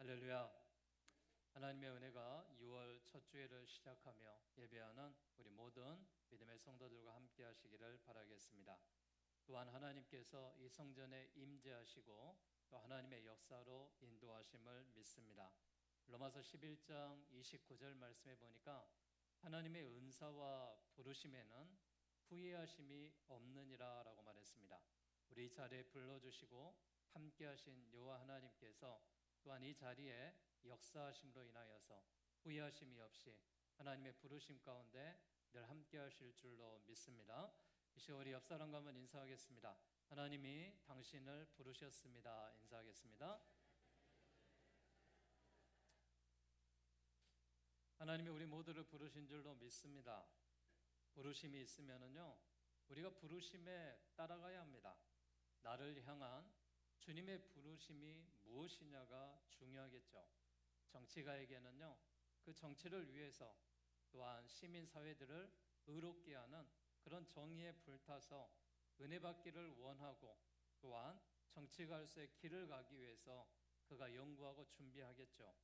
할렐루야. 하나님의 은혜가 6월 첫 주일을 시작하며 예배하는 우리 모든 믿음의 성도들과 함께 하시기를 바라겠습니다. 또한 하나님께서 이 성전에 임재하시고 또 하나님의 역사로 인도하심을 믿습니다. 로마서 11장 29절 말씀에 보니까 하나님의 은사와 부르심에는 후회하심이 없느니라 라고 말했습니다. 우리 이 자리에 불러주시고 함께 하신 여호와 하나님께서 또한 이 자리에 역사하심으로 인하여서 후회하심이 없이 하나님의 부르심 가운데 늘 함께 하실 줄로 믿습니다. 이 시간 우리 옆 사람과 한번 인사하겠습니다. 하나님이 당신을 부르셨습니다. 인사하겠습니다. 하나님이 우리 모두를 부르신 줄로 믿습니다. 부르심이 있으면은요, 우리가 부르심에 따라가야 합니다. 나를 향한 주님의 부르심이 무엇이냐가 중요하겠죠. 정치가에게는요, 그 정치를 위해서 또한 시민사회들을 의롭게 하는 그런 정의에 불타서 은혜 받기를 원하고 또한 정치가로서의 길을 가기 위해서 그가 연구하고 준비하겠죠.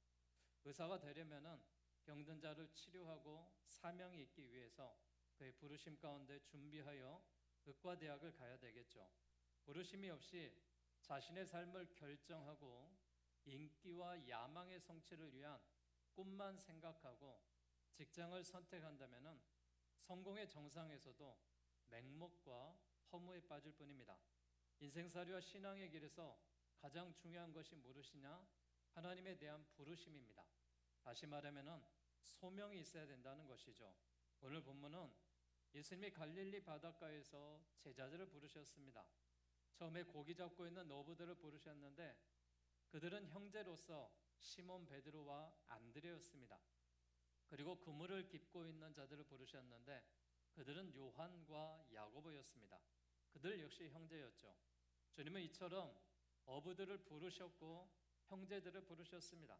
의사가 되려면은 병든 자를 치료하고 사명이 있기 위해서 그의 부르심 가운데 준비하여 의과대학을 가야 되겠죠. 부르심이 없이 자신의 삶을 결정하고 인기와 야망의 성취를 위한 꿈만 생각하고 직장을 선택한다면 성공의 정상에서도 맹목과 허무에 빠질 뿐입니다. 인생살이와 신앙의 길에서 가장 중요한 것이 무엇이냐? 하나님에 대한 부르심입니다. 다시 말하면 소명이 있어야 된다는 것이죠. 오늘 본문은 예수님이 갈릴리 바닷가에서 제자들을 부르셨습니다. 처음에 고기 잡고 있는 어부들을 부르셨는데 그들은 형제로서 시몬 베드로와 안드레였습니다. 그리고 그물을 깁고 있는 자들을 부르셨는데 그들은 요한과 야고보였습니다. 그들 역시 형제였죠. 주님은 이처럼 어부들을 부르셨고 형제들을 부르셨습니다.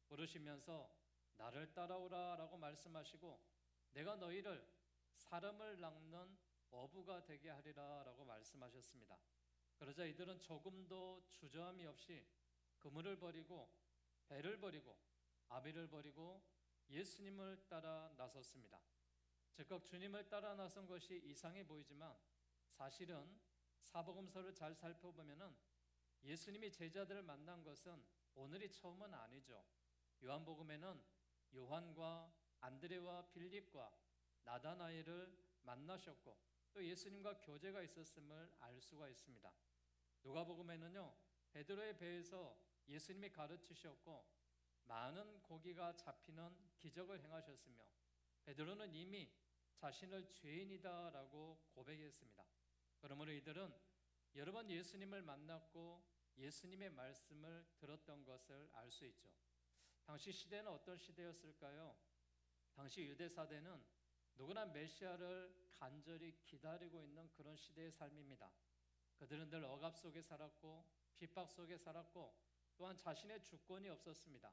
부르시면서 나를 따라오라 라고 말씀하시고 내가 너희를 사람을 낚는 어부가 되게 하리라 라고 말씀하셨습니다. 그러자 이들은 조금도 주저함이 없이 그물을 버리고 배를 버리고 아비를 버리고 예수님을 따라 나섰습니다. 즉각 주님을 따라 나선 것이 이상해 보이지만 사실은 사복음서를 잘 살펴보면 예수님이 제자들을 만난 것은 오늘이 처음은 아니죠. 요한복음에는 요한과 안드레와 빌립과 나다나엘을 만나셨고 또 예수님과 교제가 있었음을 알 수가 있습니다. 누가복음에는요, 베드로의 배에서 예수님이 가르치셨고 많은 고기가 잡히는 기적을 행하셨으며 베드로는 이미 자신을 죄인이다라고 고백했습니다. 그러므로 이들은 여러 번 예수님을 만났고 예수님의 말씀을 들었던 것을 알 수 있죠. 당시 시대는 어떤 시대였을까요? 당시 유대 사대는 누구나 메시아를 간절히 기다리고 있는 그런 시대의 삶입니다. 그들은 늘 억압 속에 살았고 핍박 속에 살았고 또한 자신의 주권이 없었습니다.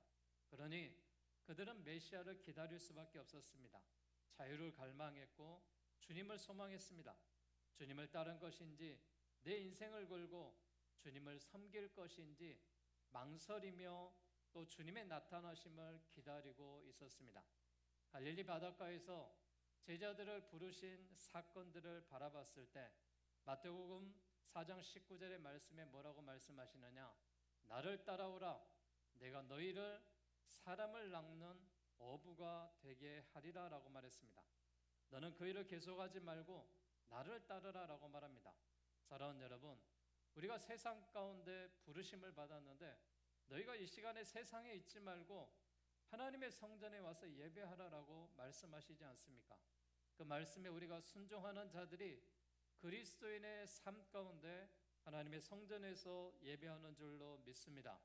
그러니 그들은 메시아를 기다릴 수밖에 없었습니다. 자유를 갈망했고 주님을 소망했습니다. 주님을 따른 것인지 내 인생을 걸고 주님을 섬길 것인지 망설이며 또 주님의 나타나심을 기다리고 있었습니다. 갈릴리 바닷가에서 제자들을 부르신 사건들을 바라봤을 때 마태복음 4장 19절의 말씀에 뭐라고 말씀하시느냐? 나를 따라오라. 내가 너희를 사람을 낚는 어부가 되게 하리라 라고 말했습니다. 너는 그 일을 계속하지 말고 나를 따르라 라고 말합니다. 사랑하는 여러분, 우리가 세상 가운데 부르심을 받았는데 너희가 이 시간에 세상에 있지 말고 하나님의 성전에 와서 예배하라라고 말씀하시지 않습니까? 그 말씀에 우리가 순종하는 자들이 그리스도인의 삶 가운데 하나님의 성전에서 예배하는 줄로 믿습니다.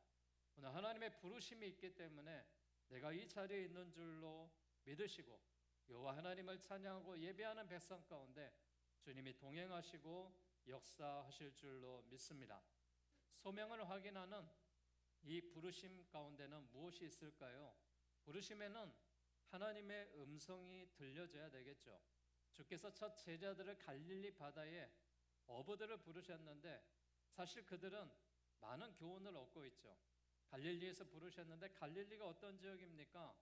오늘 하나님의 부르심이 있기 때문에 내가 이 자리에 있는 줄로 믿으시고 여호와 하나님을 찬양하고 예배하는 백성 가운데 주님이 동행하시고 역사하실 줄로 믿습니다. 소명을 확인하는 이 부르심 가운데는 무엇이 있을까요? 부르심에는 하나님의 음성이 들려져야 되겠죠. 주께서 첫 제자들을 갈릴리 바다에 어부들을 부르셨는데 사실 그들은 많은 교훈을 얻고 있죠. 갈릴리에서 부르셨는데 갈릴리가 어떤 지역입니까?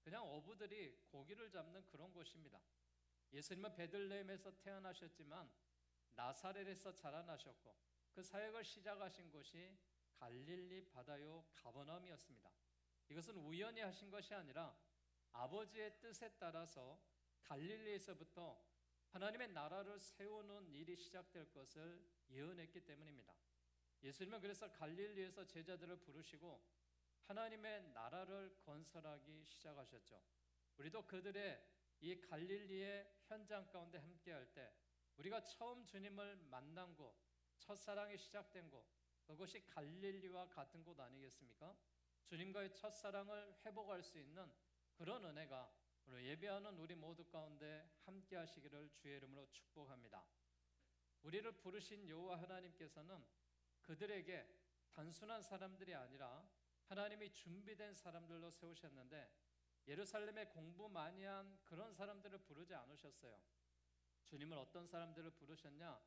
그냥 어부들이 고기를 잡는 그런 곳입니다. 예수님은 베들레헴에서 태어나셨지만 나사렛에서 자라나셨고 그 사역을 시작하신 곳이 갈릴리 바다요 가버나움이었습니다. 이것은 우연히 하신 것이 아니라 아버지의 뜻에 따라서 갈릴리에서부터 하나님의 나라를 세우는 일이 시작될 것을 예언했기 때문입니다. 예수님은 그래서 갈릴리에서 제자들을 부르시고 하나님의 나라를 건설하기 시작하셨죠. 우리도 그들의 이 갈릴리의 현장 가운데 함께할 때 우리가 처음 주님을 만난 곳, 첫사랑이 시작된 곳, 그것이 갈릴리와 같은 곳 아니겠습니까? 주님과의 첫사랑을 회복할 수 있는 그런 은혜가 오늘 예배하는 우리 모두 가운데 함께 하시기를 주의 이름으로 축복합니다. 우리를 부르신 여호와 하나님께서는 그들에게 단순한 사람들이 아니라 하나님이 준비된 사람들로 세우셨는데 예루살렘에 공부 많이 한 그런 사람들을 부르지 않으셨어요. 주님은 어떤 사람들을 부르셨냐?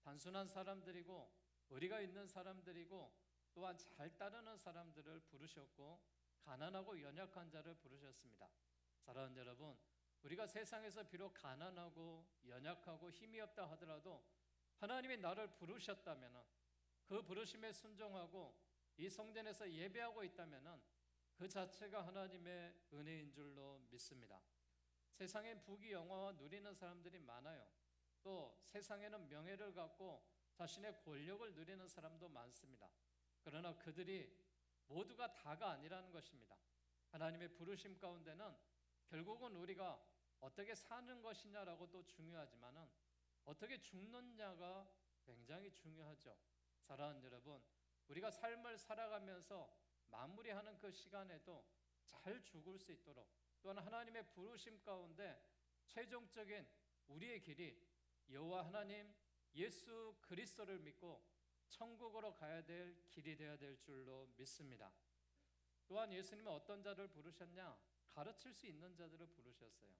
단순한 사람들이고 의리가 있는 사람들이고 또한 잘 따르는 사람들을 부르셨고 가난하고 연약한 자를 부르셨습니다. 사랑하는 여러분, 우리가 세상에서 비록 가난하고 연약하고 힘이 없다 하더라도 하나님이 나를 부르셨다면 그 부르심에 순종하고 이 성전에서 예배하고 있다면 그 자체가 하나님의 은혜인 줄로 믿습니다. 세상엔 부귀 영화와 누리는 사람들이 많아요. 또 세상에는 명예를 갖고 자신의 권력을 누리는 사람도 많습니다. 그러나 그들이 모두가 다가 아니라는 것입니다. 하나님의 부르심 가운데는 결국은 우리가 어떻게 사는 것이냐라고도 중요하지만은 어떻게 죽느냐가 굉장히 중요하죠. 사랑하는 여러분, 우리가 삶을 살아가면서 마무리하는 그 시간에도 잘 죽을 수 있도록 또한 하나님의 부르심 가운데 최종적인 우리의 길이 여호와 하나님 예수 그리스도를 믿고 천국으로 가야 될 길이 되어야 될 줄로 믿습니다. 또한 예수님은 어떤 자를 부르셨냐? 가르칠 수 있는 자들을 부르셨어요.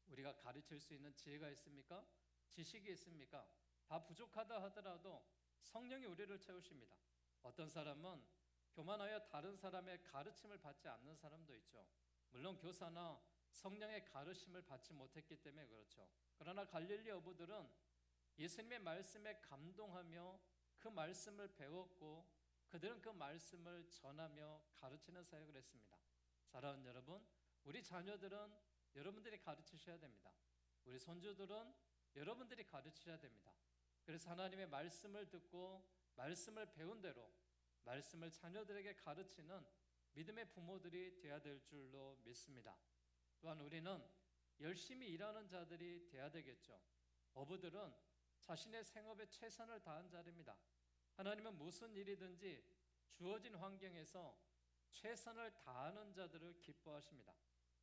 우리가 가르칠 수 있는 지혜가 있습니까? 지식이 있습니까? 다 부족하다 하더라도 성령이 우리를 채우십니다. 어떤 사람은 교만하여 다른 사람의 가르침을 받지 않는 사람도 있죠. 물론 교사나 성령의 가르침을 받지 못했기 때문에 그렇죠. 그러나 갈릴리 어부들은 예수님의 말씀에 감동하며 그 말씀을 배웠고 그들은 그 말씀을 전하며 가르치는 사역을 했습니다. 사랑하는 여러분, 우리 자녀들은 여러분들이 가르치셔야 됩니다. 우리 손주들은 여러분들이 가르치셔야 됩니다. 그래서 하나님의 말씀을 듣고 말씀을 배운 대로 말씀을 자녀들에게 가르치는 믿음의 부모들이 되어야 될 줄로 믿습니다. 또한 우리는 열심히 일하는 자들이 되어야 되겠죠. 어부들은 자신의 생업에 최선을 다한 자들입니다. 하나님은 무슨 일이든지 주어진 환경에서 최선을 다하는 자들을 기뻐하십니다.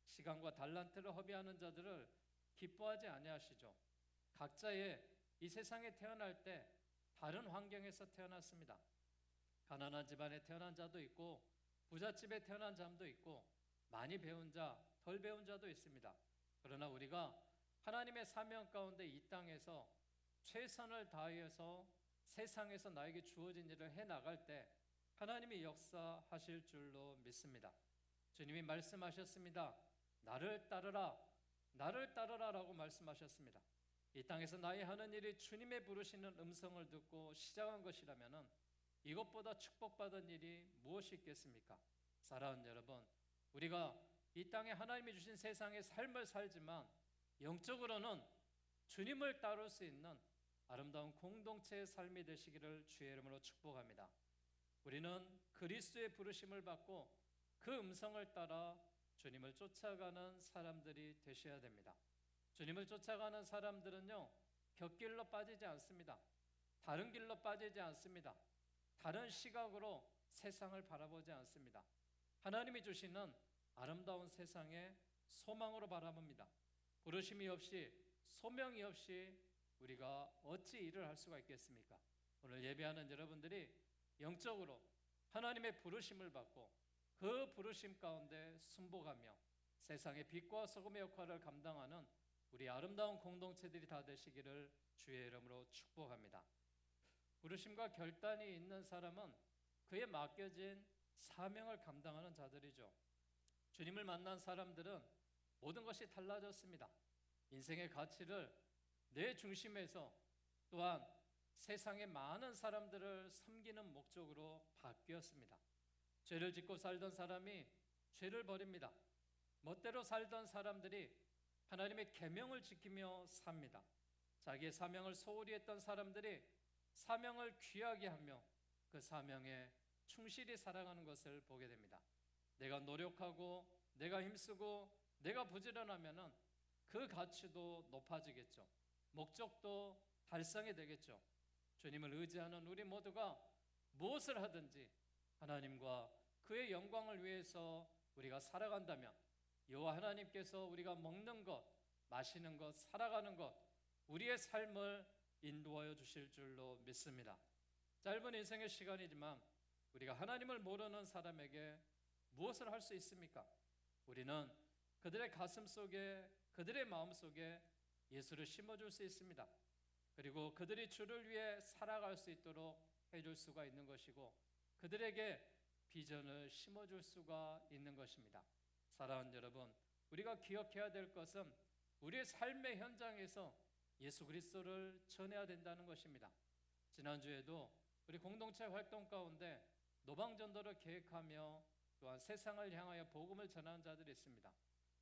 시간과 달란트를 허비하는 자들을 기뻐하지 아니하시죠. 각자의 이 세상에 태어날 때 다른 환경에서 태어났습니다. 가난한 집안에 태어난 자도 있고 부잣집에 태어난 자도 있고 많이 배운 자, 덜 배운 자도 있습니다. 그러나 우리가 하나님의 사명 가운데 이 땅에서 최선을 다해서 세상에서 나에게 주어진 일을 해나갈 때 하나님이 역사하실 줄로 믿습니다. 주님이 말씀하셨습니다. 나를 따르라, 나를 따르라 라고 말씀하셨습니다. 이 땅에서 나의 하는 일이 주님의 부르시는 음성을 듣고 시작한 것이라면 이것보다 축복받은 일이 무엇이 있겠습니까? 사랑하는 여러분, 우리가 이 땅에 하나님이 주신 세상의 삶을 살지만 영적으로는 주님을 따를 수 있는 아름다운 공동체의 삶이 되시기를 주의 이름으로 축복합니다. 우리는 그리스도의 부르심을 받고 그 음성을 따라 주님을 쫓아가는 사람들이 되셔야 됩니다. 주님을 쫓아가는 사람들은요, 곁길로 빠지지 않습니다. 다른 길로 빠지지 않습니다. 다른 시각으로 세상을 바라보지 않습니다. 하나님이 주시는 아름다운 세상의 소망으로 바라봅니다. 부르심이 없이 소명이 없이 우리가 어찌 일을 할 수가 있겠습니까? 오늘 예배하는 여러분들이 영적으로 하나님의 부르심을 받고 그 부르심 가운데 순복하며 세상의 빛과 소금의 역할을 감당하는 우리 아름다운 공동체들이 다 되시기를 주의 이름으로 축복합니다. 부르심과 결단이 있는 사람은 그에 맡겨진 사명을 감당하는 자들이죠. 주님을 만난 사람들은 모든 것이 달라졌습니다. 인생의 가치를 내 중심에서 또한 세상의 많은 사람들을 섬기는 목적으로 바뀌었습니다. 죄를 짓고 살던 사람이 죄를 버립니다. 멋대로 살던 사람들이 하나님의 계명을 지키며 삽니다. 자기의 사명을 소홀히 했던 사람들이 사명을 귀하게 하며 그 사명에 충실히 살아가는 것을 보게 됩니다. 내가 노력하고 내가 힘쓰고 내가 부지런하면은 그 가치도 높아지겠죠. 목적도 달성이 되겠죠. 주님을 의지하는 우리 모두가 무엇을 하든지 하나님과 그의 영광을 위해서 우리가 살아간다면 여호와 하나님께서 우리가 먹는 것, 마시는 것, 살아가는 것, 우리의 삶을 인도하여 주실 줄로 믿습니다. 짧은 인생의 시간이지만 우리가 하나님을 모르는 사람에게 무엇을 할 수 있습니까? 우리는 그들의 가슴 속에, 그들의 마음 속에 예수를 심어줄 수 있습니다. 그리고 그들이 주를 위해 살아갈 수 있도록 해줄 수가 있는 것이고 그들에게 비전을 심어줄 수가 있는 것입니다. 사랑하는 여러분, 우리가 기억해야 될 것은 우리의 삶의 현장에서 예수 그리스도를 전해야 된다는 것입니다. 지난주에도 우리 공동체 활동 가운데 노방전도를 계획하며 또한 세상을 향하여 복음을 전하는 자들이 있습니다.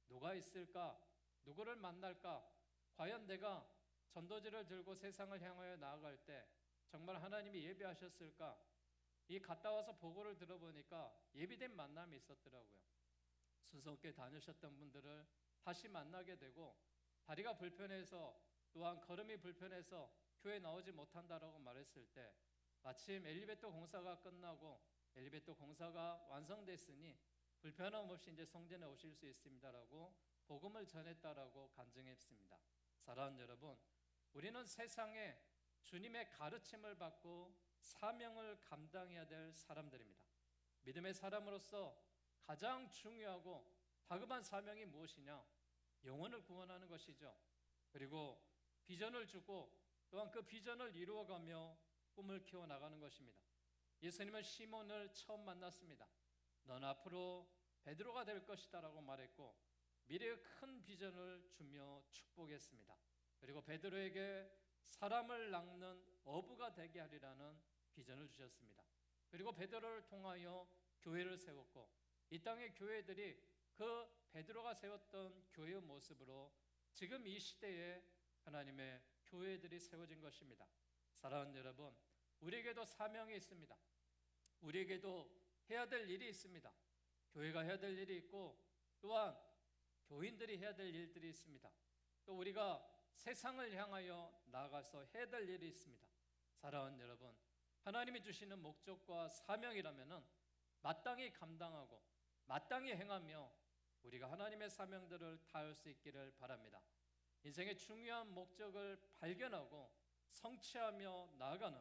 누가 있을까? 누구를 만날까? 과연 내가 전도지를 들고 세상을 향하여 나아갈 때 정말 하나님이 예비하셨을까? 이 갔다 와서 보고를 들어보니까 예비된 만남이 있었더라고요. 순서없게 다니셨던 분들을 다시 만나게 되고 다리가 불편해서 또한 걸음이 불편해서 교회 나오지 못한다라고 말했을 때 마침 엘리베이터 공사가 끝나고 엘리베이터 공사가 완성됐으니 불편함 없이 이제 성전에 오실 수 있습니다라고 복음을 전했다라고 간증했습니다. 사랑하는 여러분, 우리는 세상에 주님의 가르침을 받고 사명을 감당해야 될 사람들입니다. 믿음의 사람으로서 가장 중요하고 다급한 사명이 무엇이냐? 영혼을 구원하는 것이죠. 그리고 비전을 주고 또한 그 비전을 이루어가며 꿈을 키워나가는 것입니다. 예수님은 시몬을 처음 만났습니다. 넌 앞으로 베드로가 될 것이다 라고 말했고 미래의 큰 비전을 주며 축복했습니다. 그리고 베드로에게 사람을 낚는 어부가 되게 하리라는 비전을 주셨습니다. 그리고 베드로를 통하여 교회를 세웠고 이 땅의 교회들이 그 베드로가 세웠던 교회의 모습으로 지금 이 시대에 하나님의 교회들이 세워진 것입니다. 사랑하는 여러분, 우리에게도 사명이 있습니다. 우리에게도 해야 될 일이 있습니다. 교회가 해야 될 일이 있고 또한 교인들이 해야 될 일들이 있습니다. 또 우리가 세상을 향하여 나아가서 해야 될 일이 있습니다. 사랑하는 여러분, 하나님이 주시는 목적과 사명이라면은 마땅히 감당하고 마땅히 행하며 우리가 하나님의 사명들을 다할 수 있기를 바랍니다. 인생의 중요한 목적을 발견하고 성취하며 나아가는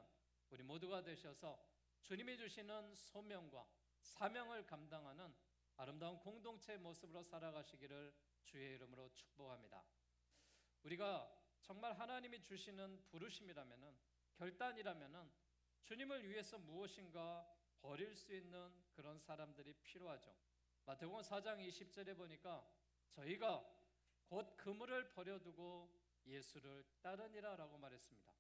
우리 모두가 되셔서 주님이 주시는 소명과 사명을 감당하는 아름다운 공동체의 모습으로 살아가시기를 주의 이름으로 축복합니다. 우리가 정말 하나님이 주시는 부르심이라면은 결단이라면은 주님을 위해서 무엇인가 버릴 수 있는 그런 사람들이 필요하죠. 마태복음 4장 20절에 보니까 저희가 곧 그물을 버려두고 예수를 따르니라 라고 말했습니다.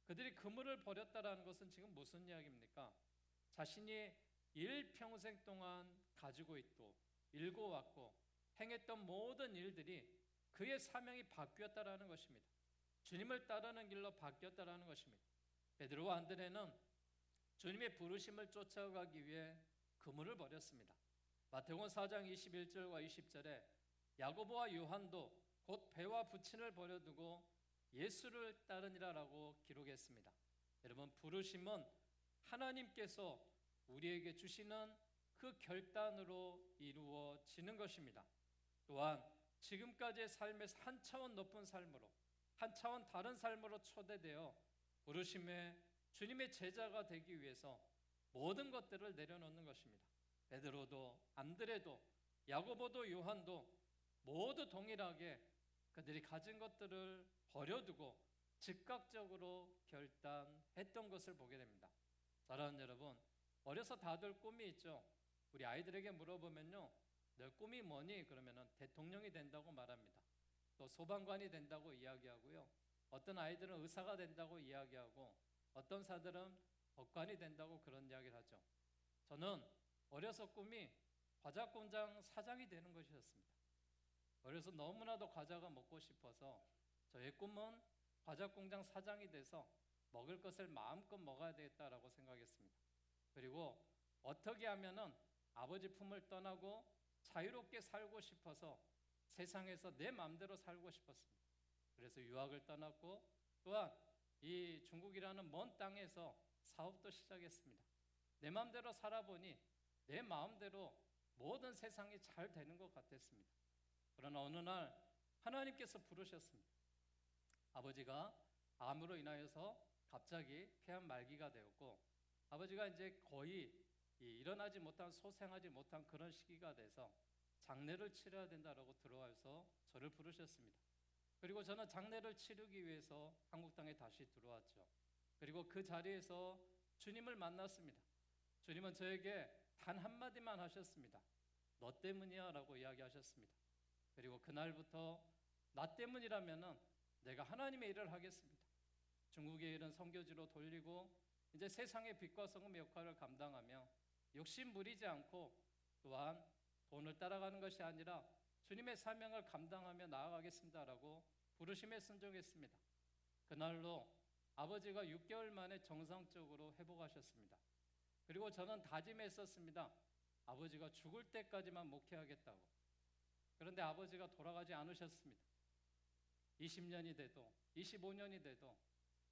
그들이 그물을 버렸다라는 것은 지금 무슨 이야기입니까? 자신이 일평생 동안 가지고 있고 일궈왔고 행했던 모든 일들이 그의 사명이 바뀌었다라는 것입니다. 주님을 따르는 길로 바뀌었다라는 것입니다. 베드로와 안드레는 주님의 부르심을 쫓아가기 위해 그물을 버렸습니다. 마태복음 4장 21절과 20절에 야고보와 요한도 곧 배와 부친을 버려두고 예수를 따르니라라고 기록했습니다. 여러분, 부르심은 하나님께서 우리에게 주시는 그 결단으로 이루어지는 것입니다. 또한 지금까지의 삶에서 한 차원 높은 삶으로, 한 차원 다른 삶으로 초대되어 부르심에 주님의 제자가 되기 위해서 모든 것들을 내려놓는 것입니다. 베드로도 안드레도 야고보도 요한도 모두 동일하게 그들이 가진 것들을 버려두고 즉각적으로 결단했던 것을 보게 됩니다. 사랑하는 여러분, 어려서 다들 꿈이 있죠. 우리 아이들에게 물어보면요, 너 꿈이 뭐니? 그러면은 대통령이 된다고 말합니다. 또 소방관이 된다고 이야기하고요. 어떤 아이들은 의사가 된다고 이야기하고 어떤 사들은 법관이 된다고 그런 이야기를 하죠. 저는 어려서 꿈이 과자 공장 사장이 되는 것이었습니다. 어려서 너무나도 과자가 먹고 싶어서 저의 꿈은 과자 공장 사장이 돼서 먹을 것을 마음껏 먹어야 되겠다라고 생각했습니다. 그리고 어떻게 하면은 아버지 품을 떠나고 자유롭게 살고 싶어서 세상에서 내 마음대로 살고 싶었습니다. 그래서 유학을 떠났고 또한 이 중국이라는 먼 땅에서 사업도 시작했습니다. 내 마음대로 살아보니 내 마음대로 모든 세상이 잘 되는 것 같았습니다. 그러나 어느 날 하나님께서 부르셨습니다. 아버지가 암으로 인하여서 갑자기 폐암 말기가 되었고 아버지가 이제 거의 일어나지 못한 소생하지 못한 그런 시기가 돼서 장례를 치러야 된다라고 들어와서 저를 부르셨습니다. 그리고 저는 장례를 치르기 위해서 한국 땅에 다시 들어왔죠. 그리고 그 자리에서 주님을 만났습니다. 주님은 저에게 단 한마디만 하셨습니다. 너 때문이야 라고 이야기하셨습니다. 그리고 그날부터 나 때문이라면은 내가 하나님의 일을 하겠습니다. 중국의 일은 선교지로 돌리고 이제 세상의 빛과 소금의 역할을 감당하며 욕심 부리지 않고 또한 돈을 따라가는 것이 아니라 주님의 사명을 감당하며 나아가겠습니다라고 부르심에 순종했습니다. 그날로 아버지가 6개월 만에 정상적으로 회복하셨습니다. 그리고 저는 다짐했었습니다. 아버지가 죽을 때까지만 목회하겠다고. 그런데 아버지가 돌아가지 않으셨습니다. 20년이 돼도 25년이 돼도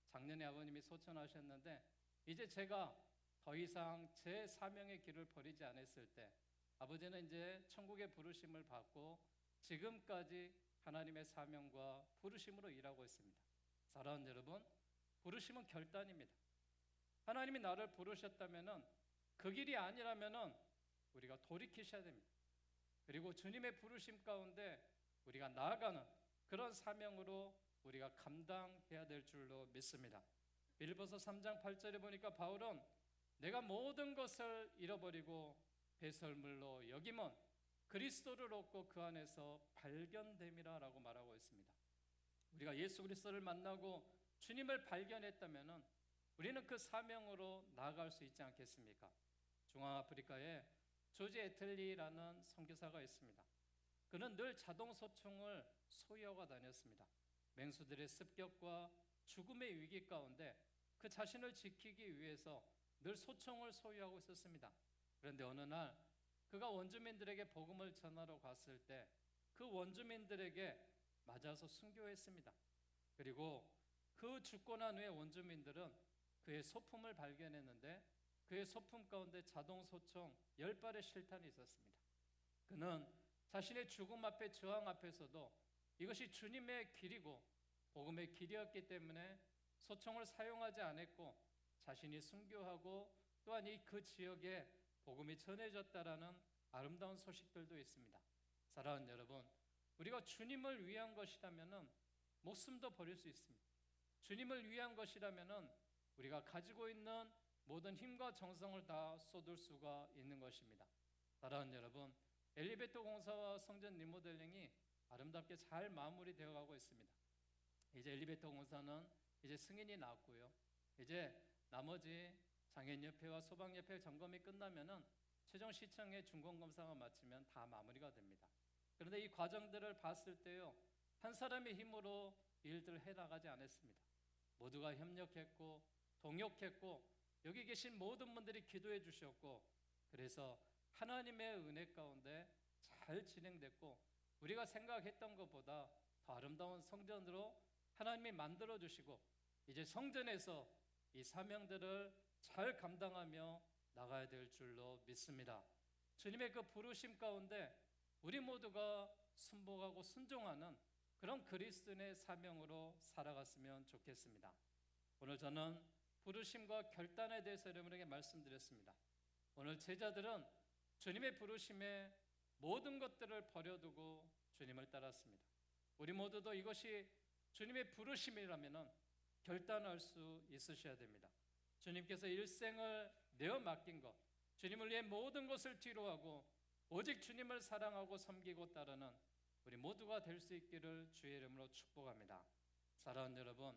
작년에 아버님이 소천하셨는데 이제 제가 더 이상 제 사명의 길을 버리지 않았을 때 아버지는 이제 천국의 부르심을 받고 지금까지 하나님의 사명과 부르심으로 일하고 있습니다. 사랑하는 여러분, 부르심은 결단입니다. 하나님이 나를 부르셨다면은 그 길이 아니라면은 우리가 돌이키셔야 됩니다. 그리고 주님의 부르심 가운데 우리가 나아가는 그런 사명으로 우리가 감당해야 될 줄로 믿습니다. 빌립보서 3장 8절에 보니까 바울은 내가 모든 것을 잃어버리고 배설물로 여김은 그리스도를 얻고 그 안에서 발견됨이라라고 말하고 있습니다. 우리가 예수 그리스도를 만나고 주님을 발견했다면은 우리는 그 사명으로 나아갈 수 있지 않겠습니까? 중앙아프리카에 조지 에틀리라는 선교사가 있습니다. 그는 늘 자동 소총을 소유하고 다녔습니다. 맹수들의 습격과 죽음의 위기 가운데 그 자신을 지키기 위해서 늘 소총을 소유하고 있었습니다. 그런데 어느 날 그가 원주민들에게 복음을 전하러 갔을 때 그 원주민들에게 맞아서 순교했습니다. 그리고 그 죽고 난 후에 원주민들은 그의 소품을 발견했는데 그의 소품 가운데 자동 소총 10발의 실탄이 있었습니다. 그는 자신의 죽음 앞에 저항 앞에서도 이것이 주님의 길이고 복음의 길이었기 때문에 소총을 사용하지 않았고 자신이 순교하고 또한 이 그 지역에 복음이 전해졌다라는 아름다운 소식들도 있습니다. 사랑하는 여러분, 우리가 주님을 위한 것이라면은 목숨도 버릴 수 있습니다. 주님을 위한 것이라면은 우리가 가지고 있는 모든 힘과 정성을 다 쏟을 수가 있는 것입니다. 사랑하는 여러분, 엘리베이터 공사와 성전 리모델링이 아름답게 잘 마무리되어 가고 있습니다. 이제 엘리베이터 공사는 이제 승인이 났고요. 이제 나머지 장애인협회와 소방협회 점검이 끝나면은 최종 시청의 준공검사가 마치면 다 마무리가 됩니다. 그런데 이 과정들을 봤을 때요, 한 사람의 힘으로 일들을 해나가지 않았습니다. 모두가 협력했고 동역했고 여기 계신 모든 분들이 기도해 주셨고 그래서 하나님의 은혜 가운데 잘 진행됐고 우리가 생각했던 것보다 더 아름다운 성전으로 하나님이 만들어 주시고 이제 성전에서 이 사명들을 잘 감당하며 나가야 될 줄로 믿습니다. 주님의 그 부르심 가운데 우리 모두가 순복하고 순종하는 그런 그리스도인의 사명으로 살아갔으면 좋겠습니다. 오늘 저는 부르심과 결단에 대해서 여러분에게 말씀드렸습니다. 오늘 제자들은 주님의 부르심에 모든 것들을 버려두고 주님을 따랐습니다. 우리 모두도 이것이 주님의 부르심이라면 결단할 수 있으셔야 됩니다. 주님께서 일생을 내어 맡긴 것, 주님을 위해 모든 것을 뒤로하고 오직 주님을 사랑하고 섬기고 따르는 우리 모두가 될 수 있기를 주의 이름으로 축복합니다. 사랑하는 여러분,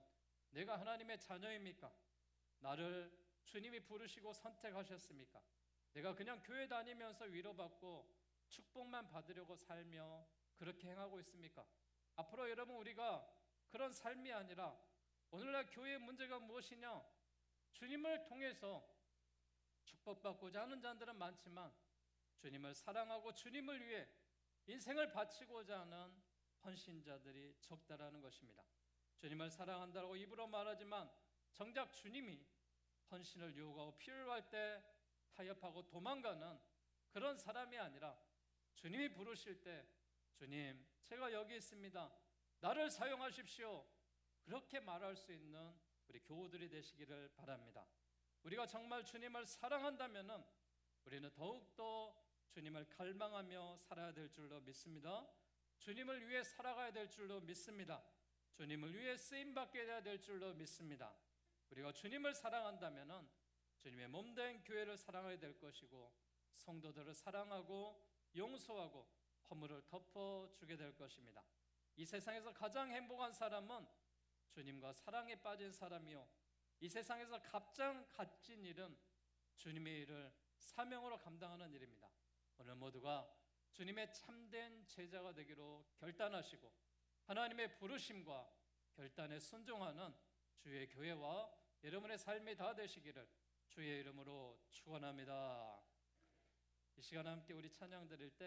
내가 하나님의 자녀입니까? 나를 주님이 부르시고 선택하셨습니까? 내가 그냥 교회 다니면서 위로받고 축복만 받으려고 살며 그렇게 행하고 있습니까? 앞으로 여러분, 우리가 그런 삶이 아니라 오늘날 교회의 문제가 무엇이냐? 주님을 통해서 축복받고자 하는 자들은 많지만 주님을 사랑하고 주님을 위해 인생을 바치고자 하는 헌신자들이 적다라는 것입니다. 주님을 사랑한다고 입으로 말하지만 정작 주님이 헌신을 요구하고 필요할 때 타협하고 도망가는 그런 사람이 아니라 주님이 부르실 때 주님, 제가 여기 있습니다. 나를 사용하십시오. 그렇게 말할 수 있는 우리 교우들이 되시기를 바랍니다. 우리가 정말 주님을 사랑한다면 우리는 더욱더 주님을 갈망하며 살아야 될 줄로 믿습니다. 주님을 위해 살아가야 될 줄로 믿습니다. 주님을 위해 쓰임받게 해야 될 줄로 믿습니다. 우리가 주님을 사랑한다면 주님의 몸된 교회를 사랑해야 될 것이고 성도들을 사랑하고 용서하고 허물을 덮어주게 될 것입니다. 이 세상에서 가장 행복한 사람은 주님과 사랑에 빠진 사람이요, 이 세상에서 가장 값진 일은 주님의 일을 사명으로 감당하는 일입니다. 오늘 모두가 주님의 참된 제자가 되기로 결단하시고 하나님의 부르심과 결단에 순종하는 주의 교회와 여러분의 삶이 다 되시기를 주의 이름으로 축원합니다. 이 시간 함께 우리 찬양 드릴 때